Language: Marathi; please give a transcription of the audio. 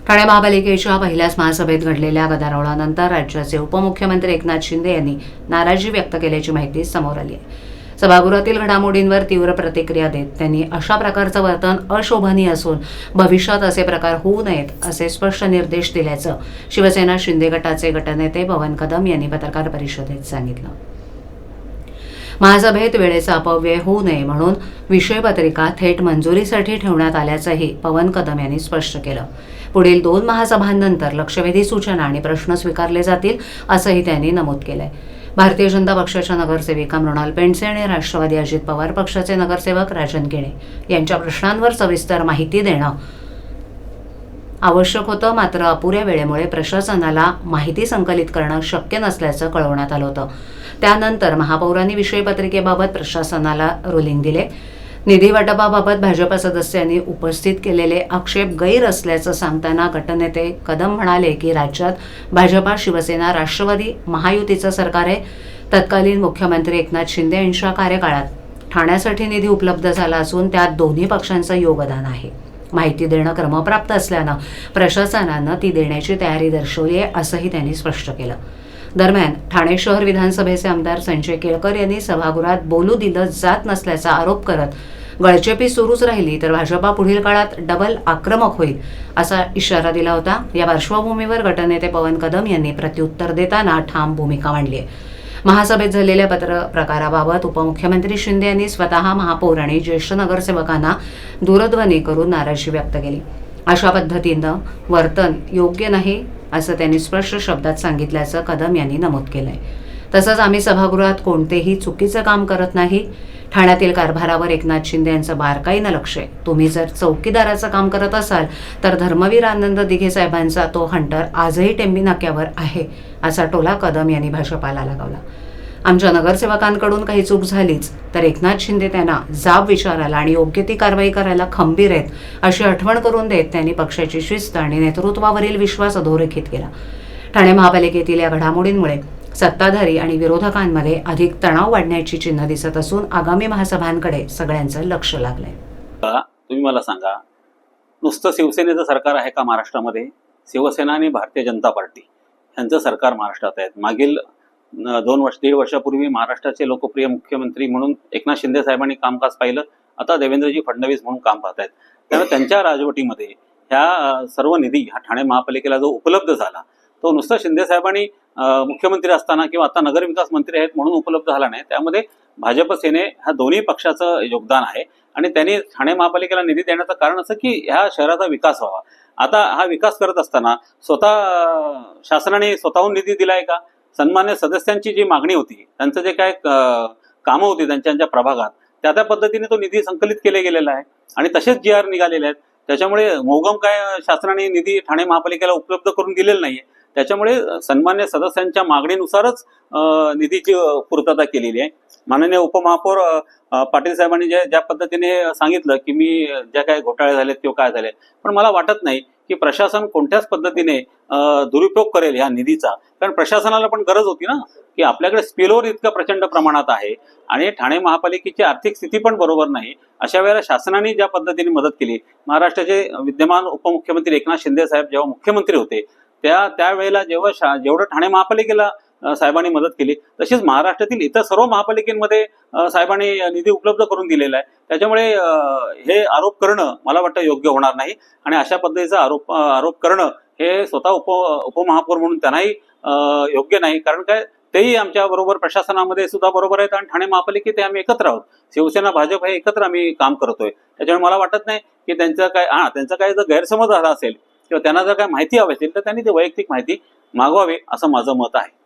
ठाणे महापालिकेच्या पहिल्याच महासभेत घडलेल्या गदारोळानंतर राज्याचे उपमुख्यमंत्री एकनाथ शिंदे यांनी नाराजी व्यक्त केल्याची माहिती समोर आली आहे। सभागृहातील घडामोडींवर तीव्र प्रतिक्रिया देत त्यांनी अशा प्रकारचं वर्तन अशोभनीय असून भविष्यात असे प्रकार होऊ नयेत असे स्पष्ट निर्देश दिल्याचं शिवसेना शिंदे गटाचे गटनेते पवन कदम यांनी पत्रकार परिषदेत सांगितलं। महासभेत वेळेचा अपव्यय होऊ नये म्हणून विषयपत्रिका थेट मंजुरीसाठी ठेवण्यात आल्याचंही पवन कदम यांनी स्पष्ट केलं। पुढील 2 महासभांनंतर लक्षवेधी सूचना आणि प्रश्न स्वीकारले जातील असंही त्यांनी नमूद केलंय। भारतीय जनता पक्षाच्या नगरसेविका मृणाल पेंडसे आणि राष्ट्रवादी अजित पवार पक्षाचे नगरसेवक राजन गिणे यांच्या प्रश्नांवर सविस्तर माहिती देणं आवश्यक होतं, मात्र अपुऱ्या वेळेमुळे प्रशासनाला माहिती संकलित करणं शक्य नसल्याचं कळवण्यात आलं होतं। त्यानंतर महापौरांनी विषयपत्रिकेबाबत प्रशासनाला रुलिंग दिले। निधी वाटपाबाबत भाजप सदस्यांनी उपस्थित केलेले आक्षेप गैर असल्याचं सांगताना गटनेते कदम म्हणाले की राज्यात भाजपा, शिवसेना, राष्ट्रवादी महायुतीचं सरकार आहे। तत्कालीन मुख्यमंत्री एकनाथ शिंदे यांच्या कार्यकाळात ठाण्यासाठी निधी उपलब्ध झाला असून त्यात दोन्ही पक्षांचं योगदान आहे। माहिती देणं क्रमप्राप्त असल्यानं प्रशासनानं ती देण्याची तयारी दर्शवली आहे असंही त्यांनी स्पष्ट केलं। दरम्यान ठाणे शहर विधानसभेचे आमदार संजय केळकर यांनी सभागृहात बोलू दिलं जात नसल्याचा आरोप करत गळचेपी सुरूच राहिली तर भाजपा पुढील काळात डबल आक्रमक होईल असा इशारा दिला होता। या पार्श्वभूमीवर गटनेते पवन कदम यांनी प्रत्युत्तर देताना ठाम भूमिका मांडली आहे। महासभेत झालेल्या प्रकाराबाबत उपमुख्यमंत्री शिंदे यांनी स्वतः महापौर आणि ज्येष्ठ नगरसेवकांना दूरध्वनी करून नाराजी व्यक्त केली। अशा पद्धतीनं वर्तन योग्य नाही असं त्यांनी स्पष्ट शब्दात सांगितल्याचं कदम यांनी नमूद केलंय। तसंच आम्ही सभागृहात कोणतेही चुकीचं काम करत नाही। ठाण्यातील कारभारावर एकनाथ शिंदे यांचं बारकाईनं लक्ष आहे। तुम्ही जर चौकीदाराचं काम करत असाल तर धर्मवीर आनंद दिघे साहेबांचा तो हंटर आजही टेंबी नाक्यावर आहे असा टोला कदम यांनी भाजपाला लगावला। आमच्या नगरसेवकांकडून काही चूक झालीच तर एकनाथ शिंदे त्यांना जाब विचारायला आणि योग्य ती कारवाई करायला खंबीर आहेत अशी आठवण करून देत त्यांनी पक्षाची शिस्त आणि नेतृत्वावरील विश्वास अधोरेखित केला। ठाणे महापालिकेतील या घडामोडींमुळे सत्ताधारी आणि विरोधकांमध्ये अधिक तणाव वाढण्याची चिन्ह दिसत असून आगामी महासभांकडे सगळ्यांचं लक्ष लागलंय। तुम्ही मला सांगा, नुसतं शिवसेनेचं सरकार आहे का महाराष्ट्रामध्ये? शिवसेना आणि भारतीय जनता पार्टी यांचं सरकार महाराष्ट्रात आहे। मागील 1.5 वर्षापूर्वी महाराष्ट्राचे लोकप्रिय मुख्यमंत्री म्हणून एकनाथ शिंदे साहेबांनी कामकाज पाहिलं, आता देवेंद्रजी फडणवीस म्हणून काम पाहत आहेत। त्यामुळे त्यांच्या राजवटीमध्ये ह्या सर्व निधी हा ठाणे महापालिकेला जो उपलब्ध झाला तो नुसतं शिंदे साहेबांनी मुख्यमंत्री असताना किंवा आता नगरविकास मंत्री आहेत म्हणून उपलब्ध झाला नाही। त्यामध्ये भाजप सेने ह्या दोन्ही पक्षाचं योगदान आहे आणि त्यांनी ठाणे महापालिकेला निधी देण्याचं कारण असं की ह्या शहराचा विकास व्हावा। आता हा विकास करत असताना स्वतः शासनाने स्वतःहून निधी दिलाय का? सन्मान्य सदस्यांची जी मागणी होती, त्यांचं जे काय कामं होती त्यांच्या प्रभागात, त्या पद्धतीने तो निधी संकलित केले गेलेला आहे आणि तसेच GR निघालेले आहेत। त्याच्यामुळे मोगम काय शासनाने निधी ठाणे महापालिकेला उपलब्ध करून दिलेला नाहीये। त्याच्यामुळे सन्मान्य सदस्यांच्या मागणीनुसारच निधीची पूर्तता केलेली आहे। माननीय उपमहापौर पाटील साहेबांनी ज्या पद्धतीने सांगितलं की मी ज्या काही घोटाळे झालेत किंवा काय झाले, पण मला वाटत नाही की प्रशासन कोणत्याच पद्धतीने दुरुपयोग करेल ह्या निधीचा। कारण प्रशासनाला पण गरज होती ना की आपल्याकडे स्पिलओव्हर इतकं प्रचंड प्रमाणात आहे आणि ठाणे महापालिकेची आर्थिक स्थिती पण बरोबर नाही। अशा वेळेला शासनाने ज्या पद्धतीने मदत केली, महाराष्ट्राचे विद्यमान उपमुख्यमंत्री एकनाथ शिंदे साहेब जेव्हा मुख्यमंत्री होते त्यावेळेला जेवढं ठाणे महापालिकेला साहेबांनी मदत केली, तशीच महाराष्ट्रातील इतर सर्व महापालिकेमध्ये साहेबांनी निधी उपलब्ध करून दिलेला आहे। त्याच्यामुळे हे आरोप करणं मला वाटतं योग्य होणार नाही आणि अशा पद्धतीचा आरोप करणं हे स्वतः उपमहापौर म्हणून त्यांनाही योग्य नाही। कारण काय, तेही आमच्या बरोबर प्रशासनामध्ये सुद्धा बरोबर आहेत आणि ठाणे महापालिकेत आम्ही एकत्र आहोत। शिवसेना भाजप हे एकत्र आम्ही काम करतोय। त्याच्यामुळे मला वाटत नाही की त्यांचा काय जर गैरसमज झाला असेल किंवा त्यांना जर काय माहिती हवी असेल तर त्यांनी ती वैयक्तिक माहिती मागवावी असं माझं मत आहे।